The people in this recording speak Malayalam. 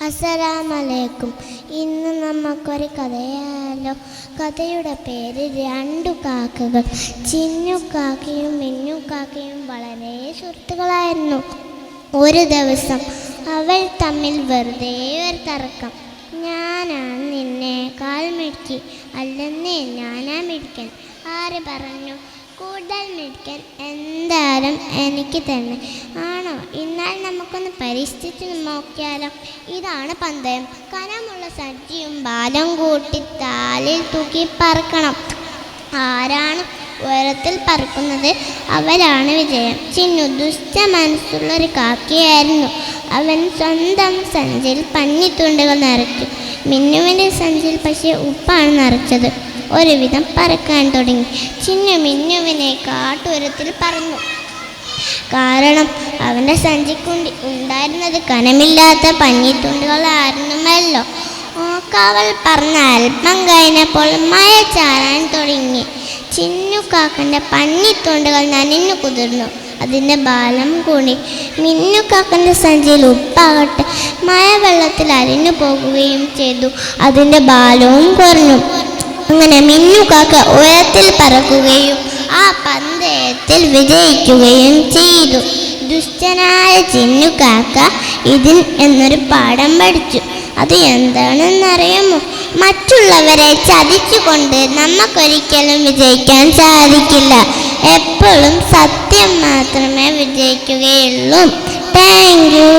അസ്സലാമലൈക്കും. ഇന്ന് നമുക്കൊരു കഥയാലോ. കഥയുടെ പേര് രണ്ടു കാക്കകൾ. ചിന്നുകാക്കയും മിന്നുകാക്കയും വളരെ സുഹൃത്തുക്കളായിരുന്നു. ഒരു ദിവസം അവൾ തമ്മിൽ വെറുതെ ഒരു തർക്കം. ഞാനാണ് നിന്നേക്കാൾ മിടുക്കി. അല്ലെന്നേ, ഞാനാ മിടുക്കൻ. ആര് പറഞ്ഞു? കൂടുതൽ മിടുക്കൻ എന്തായാലും എനിക്ക് തന്നെ. ആണോ? എന്നാൽ നമുക്കൊന്ന് പരീക്ഷിച്ച് നോക്കിയാലോ. ഇതാണ് പന്തയം. കനമുള്ള സഞ്ചിയും ബാലം കൂട്ടി താലിൽ തൂക്കി പറക്കണം. ആരാണ് ഉയരത്തിൽ പറക്കുന്നത് അവരാണ് വിജയം. ചിന്നു ദുഷ്ട മനസ്സുള്ളൊരു കാക്കയായിരുന്നു. അവൻ സ്വന്തം സഞ്ചിയിൽ പഞ്ഞിത്തുണ്ടുകൾ നിറച്ചു. മിന്നുവിൻ്റെ സഞ്ചിയിൽ പക്ഷേ ഉപ്പാണ് നിറച്ചത്. ഒരുവിധം പറക്കാൻ തുടങ്ങി. ചിന്നു മിന്നുവിനെ കാട്ടുയരത്തിൽ പറന്നു. കാരണം അവൻ്റെ സഞ്ചിക്കുണ്ടി ഉണ്ടായിരുന്നത് കനമില്ലാത്ത പഞ്ഞിത്തുണ്ടുകളായിരുന്നുമല്ലോ. അവൾ പറന്ന് അല്പം കഴിഞ്ഞപ്പോൾ മഴ ചാറാൻ തുടങ്ങി. ചിന്നുകാക്കൻ്റെ പഞ്ഞിത്തുണ്ടുകൾ നനഞ്ഞു കുതിർന്നു. അതിൻ്റെ ബാലം കൂടി. മിന്നുകാക്കൻ്റെ സഞ്ചിയിൽ ഉപ്പാകട്ടെ മഴവെള്ളത്തിൽ അരിഞ്ഞു പോകുകയും ചെയ്തു. അതിൻ്റെ ബാലവും കുറഞ്ഞു. അങ്ങനെ മിന്നുകാക്ക ഉയരത്തിൽ പറക്കുകയും ആ പന്തയത്തിൽ വിജയിക്കുകയും ചെയ്തു. ദുഷ്ടനായ ചിന്നുകാക്ക ഇതിൽ എന്നൊരു പാഠം പഠിച്ചു. അത് എന്താണെന്നറിയാമോ? മറ്റുള്ളവരെ ചതിച്ചുകൊണ്ട് നമുക്കൊരിക്കലും വിജയിക്കാൻ സാധിക്കില്ല. എപ്പോഴും സത്യം മാത്രമേ വിജയിക്കുകയുള്ളൂ. Thank you.